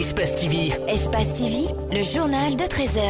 Espace TV. Espace TV, le journal de 13h.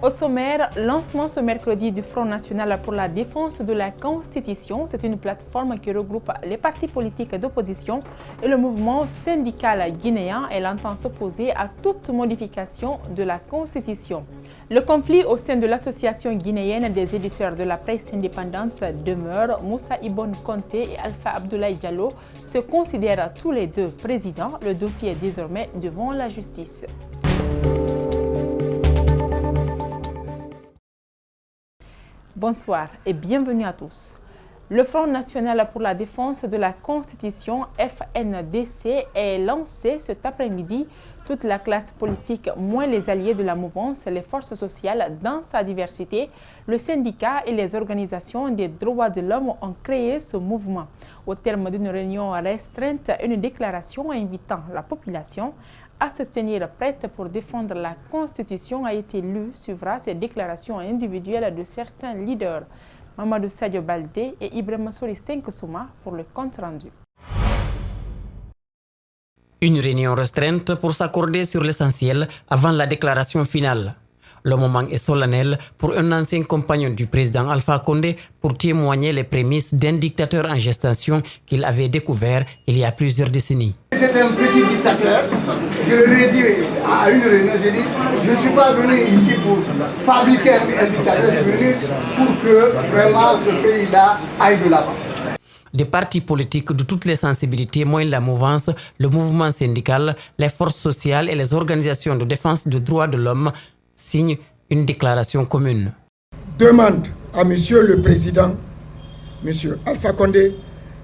Au sommaire, lancement ce mercredi du Front National pour la défense de la Constitution. C'est une plateforme qui regroupe les partis politiques d'opposition et le mouvement syndical guinéen. Elle entend s'opposer à toute modification de la Constitution. Le conflit au sein de l'association guinéenne des éditeurs de la presse indépendante demeure. Moussa Ibon Konté et Alpha Abdoulaye Diallo se considèrent tous les deux présidents. Le dossier est désormais devant la justice. Bonsoir et bienvenue à tous. Le Front National pour la défense de la Constitution, FNDC, est lancé cet après-midi. Toute la classe politique, moins les alliés de la mouvance, les forces sociales dans sa diversité, le syndicat et les organisations des droits de l'homme ont créé ce mouvement. Au terme d'une réunion restreinte, une déclaration invitant la population à se tenir prête pour défendre la Constitution a été lue, suivra ces déclarations individuelles de certains leaders. Mamadou Sadio Baldé et Ibrahima Sori Senkosouma pour le compte rendu. Une réunion restreinte pour s'accorder sur l'essentiel avant la déclaration finale. Le moment est solennel pour un ancien compagnon du président Alpha Condé pour témoigner les prémices d'un dictateur en gestation qu'il avait découvert il y a plusieurs décennies. C'était un petit dictateur. Je leur ai dit à une réunion, j'ai dit, je ne suis pas venu ici pour fabriquer un dictateur, je suis venu pour que vraiment ce pays-là aille de l'avant. Des partis politiques de toutes les sensibilités, moins la mouvance, le mouvement syndical, les forces sociales et les organisations de défense des droits de l'homme signent une déclaration commune. Demande à Monsieur le Président, Monsieur Alpha Condé,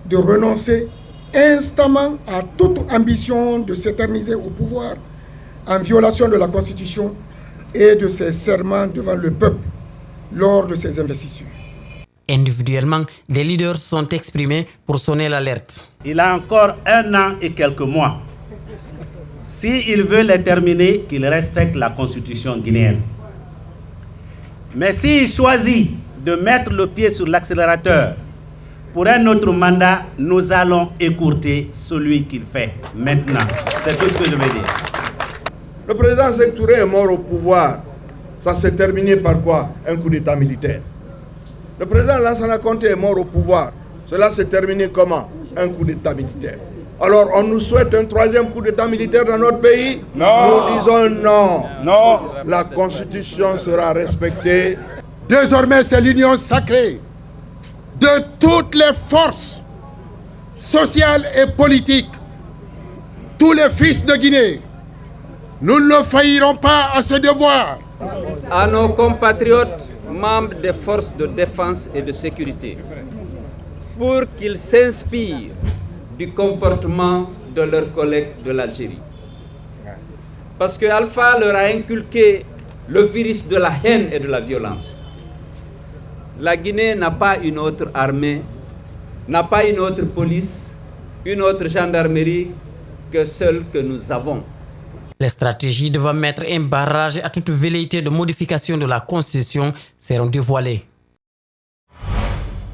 de renoncer instamment à toute ambition de s'éterniser au pouvoir en violation de la Constitution et de ses serments devant le peuple lors de ses investitures. Individuellement, des leaders se sont exprimés pour sonner l'alerte. Il a encore 1 an et quelques mois. S'il veut les terminer, qu'il respecte la Constitution guinéenne. Mais s'il choisit de mettre le pied sur l'accélérateur pour un autre mandat, nous allons écourter celui qu'il fait maintenant. C'est tout ce que je veux dire. Le président Sékou Touré est mort au pouvoir. Ça s'est terminé par quoi? Un coup d'état militaire. Le président Lansana Conté est mort au pouvoir. Cela s'est terminé comment? Un coup d'état militaire. Alors on nous souhaite un 3e coup d'état militaire dans notre pays? Non. Nous disons non. Non. La Constitution sera respectée. Désormais, c'est l'union sacrée de toutes les forces sociales et politiques, tous les fils de Guinée. Nous ne faillirons pas à ce devoir. À nos compatriotes membres des forces de défense et de sécurité, pour qu'ils s'inspirent du comportement de leurs collègues de l'Algérie. Parce que Alpha leur a inculqué le virus de la haine et de la violence. La Guinée n'a pas une autre armée, n'a pas une autre police, une autre gendarmerie que celle que nous avons. Les stratégies devant mettre un barrage à toute velléité de modification de la Constitution seront dévoilées.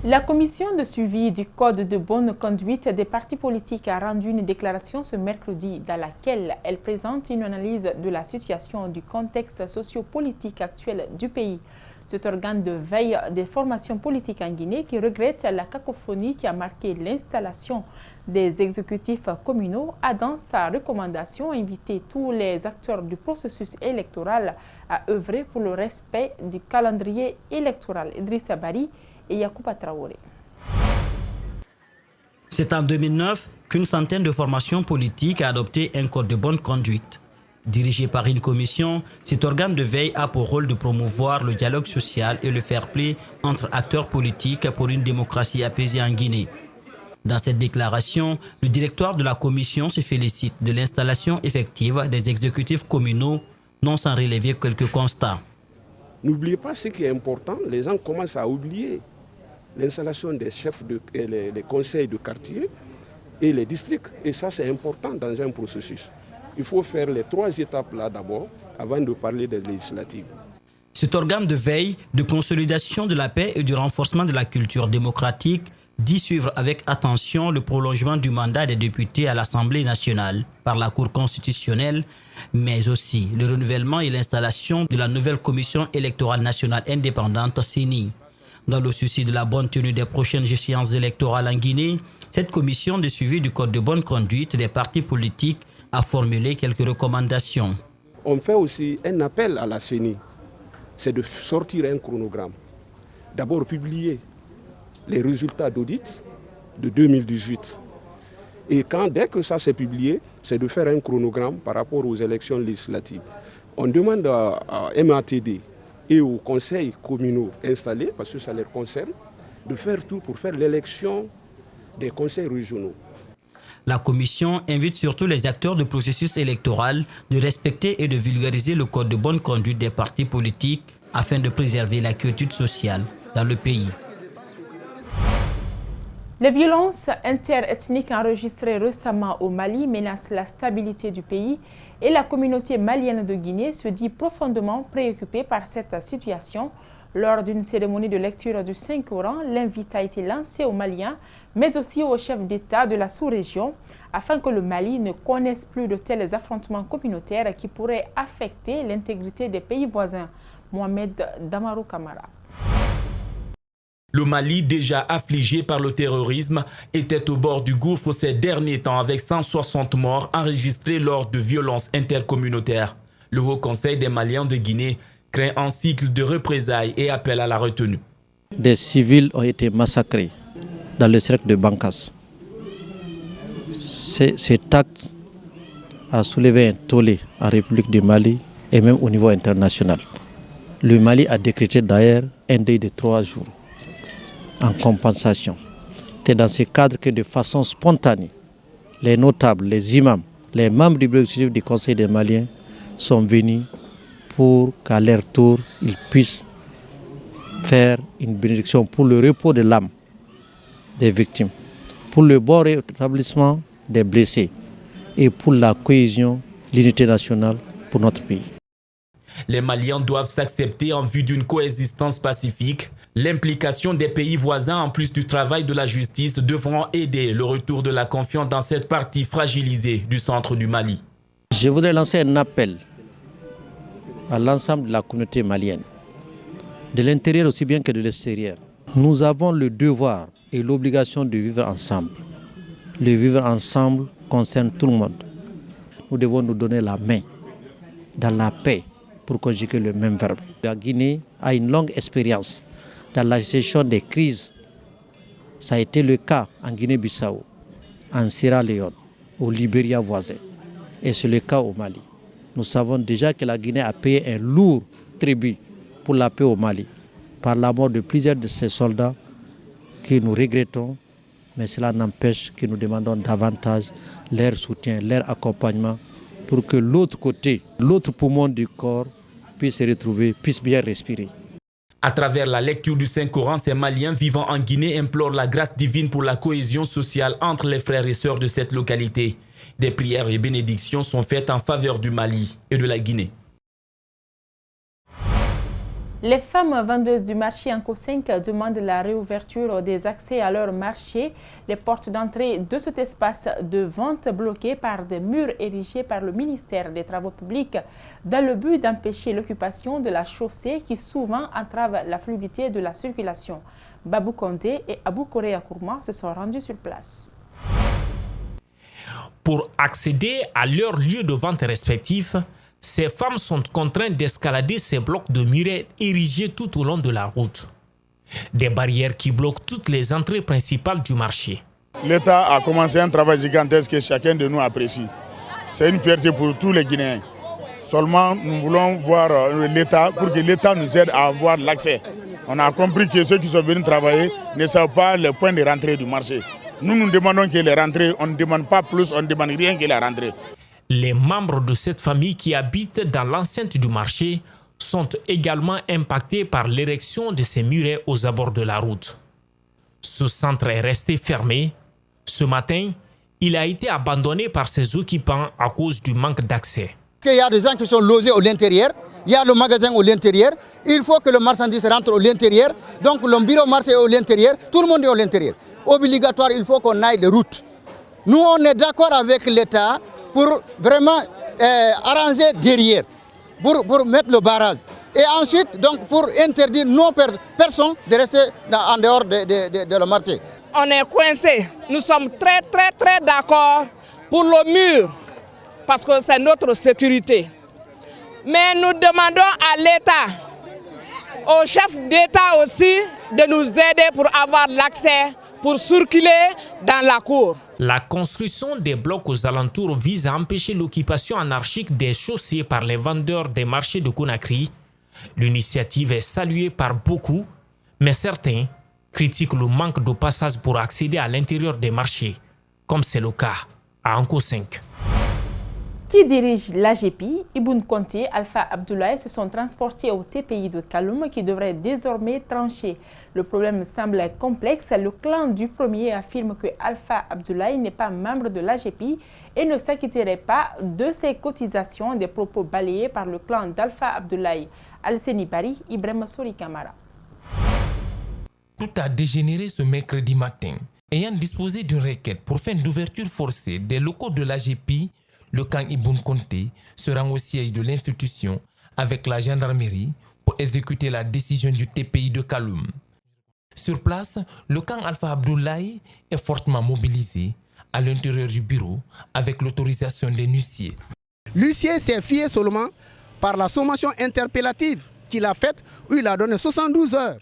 La commission de suivi du Code de bonne conduite des partis politiques a rendu une déclaration ce mercredi dans laquelle elle présente une analyse de la situation du contexte socio-politique actuel du pays. Cet organe de veille des formations politiques en Guinée qui regrette la cacophonie qui a marqué l'installation des exécutifs communaux a dans sa recommandation invité tous les acteurs du processus électoral à œuvrer pour le respect du calendrier électoral. Idrissa Bari et Yacouba Traoré. C'est en 2009 qu'une centaine de formations politiques a adopté un code de bonne conduite. Dirigé par une commission, cet organe de veille a pour rôle de promouvoir le dialogue social et le fair-play entre acteurs politiques pour une démocratie apaisée en Guinée. Dans cette déclaration, le directoire de la commission se félicite de l'installation effective des exécutifs communaux, non sans relever quelques constats. N'oubliez pas ce qui est important, les gens commencent à oublier l'installation des chefs des conseils de quartier et les districts. Et ça, c'est important dans un processus. Il faut faire les 3 étapes là d'abord, avant de parler des législatives. Cet organe de veille, de consolidation de la paix et du renforcement de la culture démocratique dit suivre avec attention le prolongement du mandat des députés à l'Assemblée nationale par la Cour constitutionnelle, mais aussi le renouvellement et l'installation de la nouvelle Commission électorale nationale indépendante CENI. Dans le souci de la bonne tenue des prochaines échéances électorales en Guinée, cette commission de suivi du code de bonne conduite des partis politiques a formulé quelques recommandations. On fait aussi un appel à la CENI, c'est de sortir un chronogramme. D'abord publier les résultats d'audit de 2018. Et dès que ça s'est publié, c'est de faire un chronogramme par rapport aux élections législatives. On demande à MATD et aux conseils communaux installés, parce que ça les concerne, de faire tout pour faire l'élection des conseils régionaux. La commission invite surtout les acteurs du processus électoral de respecter et de vulgariser le code de bonne conduite des partis politiques afin de préserver la quiétude sociale dans le pays. Les violences interethniques enregistrées récemment au Mali menacent la stabilité du pays et la communauté malienne de Guinée se dit profondément préoccupée par cette situation. Lors d'une cérémonie de lecture du Saint-Coran, l'invite a été lancé aux Maliens, mais aussi aux chefs d'État de la sous-région, afin que le Mali ne connaisse plus de tels affrontements communautaires qui pourraient affecter l'intégrité des pays voisins. Mohamed Damarou Kamara. Le Mali, déjà affligé par le terrorisme, était au bord du gouffre ces derniers temps avec 160 morts enregistrés lors de violences intercommunautaires. Le Haut Conseil des Maliens de Guinée craint un cycle de représailles et appelle à la retenue. Des civils ont été massacrés dans le cercle de Bankas. Cet acte a soulevé un tollé en République du Mali et même au niveau international. Le Mali a décrété d'ailleurs un deuil de 3 jours. En compensation. C'est dans ce cadre que de façon spontanée, les notables, les imams, les membres du bureau exécutif du Conseil des Maliens sont venus pour qu'à leur tour, ils puissent faire une bénédiction pour le repos de l'âme des victimes, pour le bon rétablissement des blessés et pour la cohésion, l'unité nationale pour notre pays. Les Maliens doivent s'accepter en vue d'une coexistence pacifique. L'implication des pays voisins, en plus du travail de la justice, devront aider le retour de la confiance dans cette partie fragilisée du centre du Mali. Je voudrais lancer un appel à l'ensemble de la communauté malienne, de l'intérieur aussi bien que de l'extérieur. Nous avons le devoir et l'obligation de vivre ensemble. Le vivre ensemble concerne tout le monde. Nous devons nous donner la main dans la paix pour conjuguer le même verbe. La Guinée a une longue expérience dans la gestion des crises. Ça a été le cas en Guinée-Bissau, en Sierra Leone, au Libéria voisin. Et c'est le cas au Mali. Nous savons déjà que la Guinée a payé un lourd tribut pour la paix au Mali, par la mort de plusieurs de ses soldats que nous regrettons, mais cela n'empêche que nous demandons davantage leur soutien, leur accompagnement, pour que l'autre côté, l'autre poumon du corps puisse se retrouver, puisse bien respirer. À travers la lecture du Saint-Coran, ces Maliens vivant en Guinée implorent la grâce divine pour la cohésion sociale entre les frères et sœurs de cette localité. Des prières et bénédictions sont faites en faveur du Mali et de la Guinée. Les femmes vendeuses du marché Anko 5 demandent la réouverture des accès à leur marché. Les portes d'entrée de cet espace de vente bloquées par des murs érigés par le ministère des Travaux publics dans le but d'empêcher l'occupation de la chaussée qui souvent entrave la fluidité de la circulation. Babou Kondé et Abou Korea Kourma se sont rendus sur place. Pour accéder à leurs lieux de vente respectifs, ces femmes sont contraintes d'escalader ces blocs de murets érigés tout au long de la route. Des barrières qui bloquent toutes les entrées principales du marché. L'État a commencé un travail gigantesque que chacun de nous apprécie. C'est une fierté pour tous les Guinéens. Seulement, nous voulons voir l'État pour que l'État nous aide à avoir l'accès. On a compris que ceux qui sont venus travailler ne savent pas le point de rentrée du marché. Nous demandons que les rentrées, on ne demande pas plus, on ne demande rien que la rentrée. Les membres de cette famille qui habitent dans l'enceinte du marché sont également impactés par l'érection de ces murets aux abords de la route. Ce centre est resté fermé. Ce matin, il a été abandonné par ses occupants à cause du manque d'accès. Il y a des gens qui sont logés à l'intérieur, il y a le magasin à l'intérieur, il faut que le marchandise rentre à l'intérieur, donc le bureau marché est à l'intérieur, tout le monde est à l'intérieur. Obligatoire, il faut qu'on aille de route. Nous, on est d'accord avec l'État pour vraiment arranger derrière, pour mettre le barrage. Et ensuite, donc, pour interdire nos personnes de rester en dehors de le marché. On est coincés. Nous sommes très d'accord pour le mur, parce que c'est notre sécurité. Mais nous demandons à l'État, au chef d'État aussi, de nous aider pour avoir l'accès, pour circuler dans la cour. La construction des blocs aux alentours vise à empêcher l'occupation anarchique des chaussées par les vendeurs des marchés de Conakry. L'initiative est saluée par beaucoup, mais certains critiquent le manque de passage pour accéder à l'intérieur des marchés, comme c'est le cas à Anko 5. Qui dirige l'AGEPI, Ibn Conté, Alpha Abdoulaye se sont transportés au TPI de Kaloum qui devrait désormais trancher. Le problème semble complexe. Le clan du premier affirme que Alpha Abdoulaye n'est pas membre de l'AGEPI et ne s'acquitterait pas de ses cotisations, des propos balayés par le clan d'Alpha Abdoulaye. Al-Seni Bari, Ibrahim Souri Kamara. Tout a dégénéré ce mercredi matin. Ayant disposé d'une requête pour fin d'ouverture forcée des locaux de l'AGEPI, le camp Ibn Conté se rend au siège de l'institution avec la gendarmerie pour exécuter la décision du TPI de Kaloum. Sur place, le camp Alpha Abdoulaye est fortement mobilisé à l'intérieur du bureau avec l'autorisation des huissiers. L'huissier s'est fié seulement par la sommation interpellative qu'il a faite où il a donné 72 heures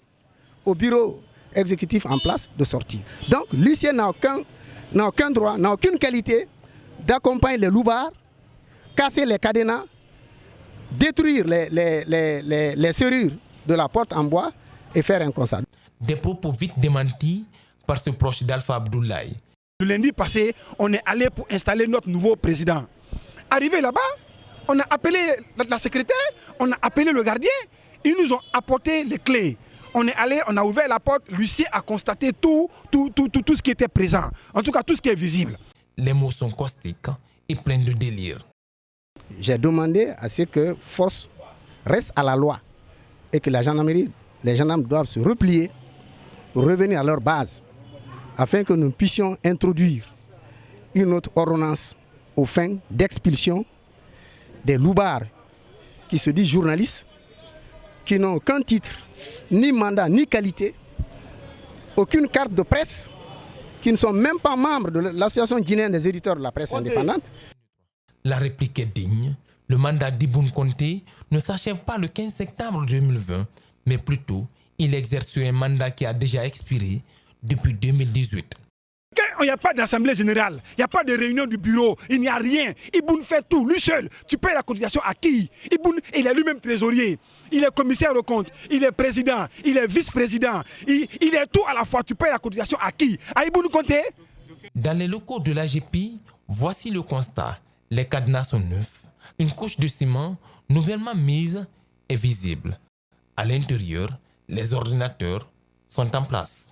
au bureau exécutif en place de sortie. Donc l'huissier n'a aucun droit, n'a aucune qualité d'accompagner les loupards, casser les cadenas, détruire les serrures de la porte en bois et faire un constat. Des propos vite démentis par ce proche d'Alpha Abdoulaye. Le lundi passé, on est allé pour installer notre nouveau président. Arrivé là-bas, on a appelé la secrétaire, on a appelé le gardien, ils nous ont apporté les clés. On est allé, on a ouvert la porte, l'huissier a constaté tout ce qui était présent, en tout cas tout ce qui est visible. Les mots sont caustiques et pleins de délire. J'ai demandé à ce que force reste à la loi et que la gendarmerie, les gendarmes doivent se replier, revenir à leur base afin que nous puissions introduire une autre ordonnance aux fins d'expulsion des loupards qui se disent journalistes, qui n'ont aucun titre, ni mandat, ni qualité, aucune carte de presse, qui ne sont même pas membres de l'association guinéenne des éditeurs de la presse indépendante. La réplique est digne. Le mandat d'Ibn Conté ne s'achève pas le 15 septembre 2020, mais plutôt il exerce sur un mandat qui a déjà expiré depuis 2018. Il n'y a pas d'assemblée générale, il n'y a pas de réunion du bureau, il n'y a rien. Ibn fait tout, lui seul. Tu payes la cotisation à qui? Ibn, il est lui-même trésorier, il est commissaire au compte, il est président, il est vice-président, il est tout à la fois. Tu payes la cotisation à qui? À Ibn Conté? Dans les locaux de l'AGEPI, voici le constat. Les cadenas sont neufs, une couche de ciment nouvellement mise est visible. À l'intérieur, les ordinateurs sont en place.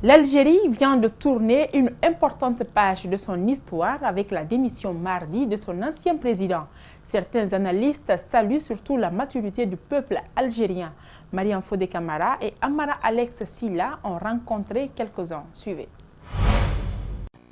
L'Algérie vient de tourner une importante page de son histoire avec la démission mardi de son ancien président. Certains analystes saluent surtout la maturité du peuple algérien. Mariam Fodé Camara et Amara Alex Silla ont rencontré quelques-uns. Suivez.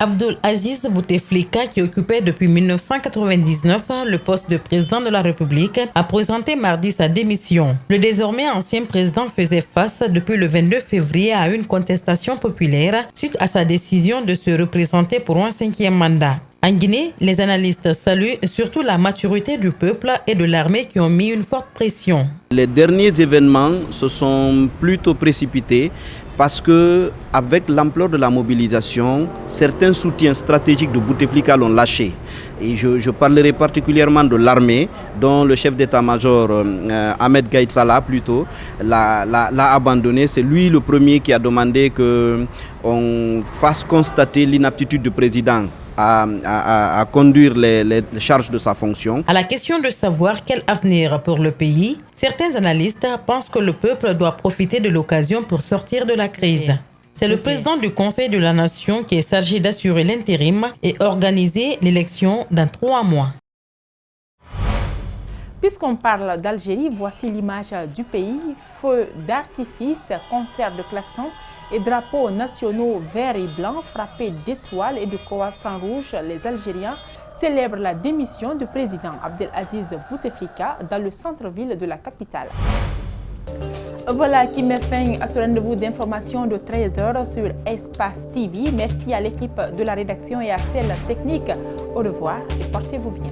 Abdul Aziz Bouteflika, qui occupait depuis 1999 le poste de président de la République, a présenté mardi sa démission. Le désormais ancien président faisait face depuis le 22 février à une contestation populaire suite à sa décision de se représenter pour un 5e mandat. En Guinée, les analystes saluent surtout la maturité du peuple et de l'armée qui ont mis une forte pression. Les derniers événements se sont plutôt précipités parce que, avec l'ampleur de la mobilisation, certains soutiens stratégiques de Bouteflika l'ont lâché. Et je parlerai particulièrement de l'armée, dont le chef d'état-major, Ahmed Gaïd Salah, plutôt, l'a abandonné. C'est lui le premier qui a demandé qu'on fasse constater l'inaptitude du président à conduire les charges de sa fonction. À la question de savoir quel avenir pour le pays, certains analystes pensent que le peuple doit profiter de l'occasion pour sortir de la crise. C'est le président du Conseil de la Nation qui est chargé d'assurer l'intérim et organiser l'élection dans 3 mois. Puisqu'on parle d'Algérie, voici l'image du pays. Feux d'artifice, concerts de klaxons et drapeaux nationaux verts et blancs frappés d'étoiles et de croissants rouges. Les Algériens célèbrent la démission du président Abdelaziz Bouteflika dans le centre-ville de la capitale. Voilà qui met fin à ce rendez-vous d'information de 13h sur Espace TV. Merci à l'équipe de la rédaction et à celle technique. Au revoir et portez-vous bien.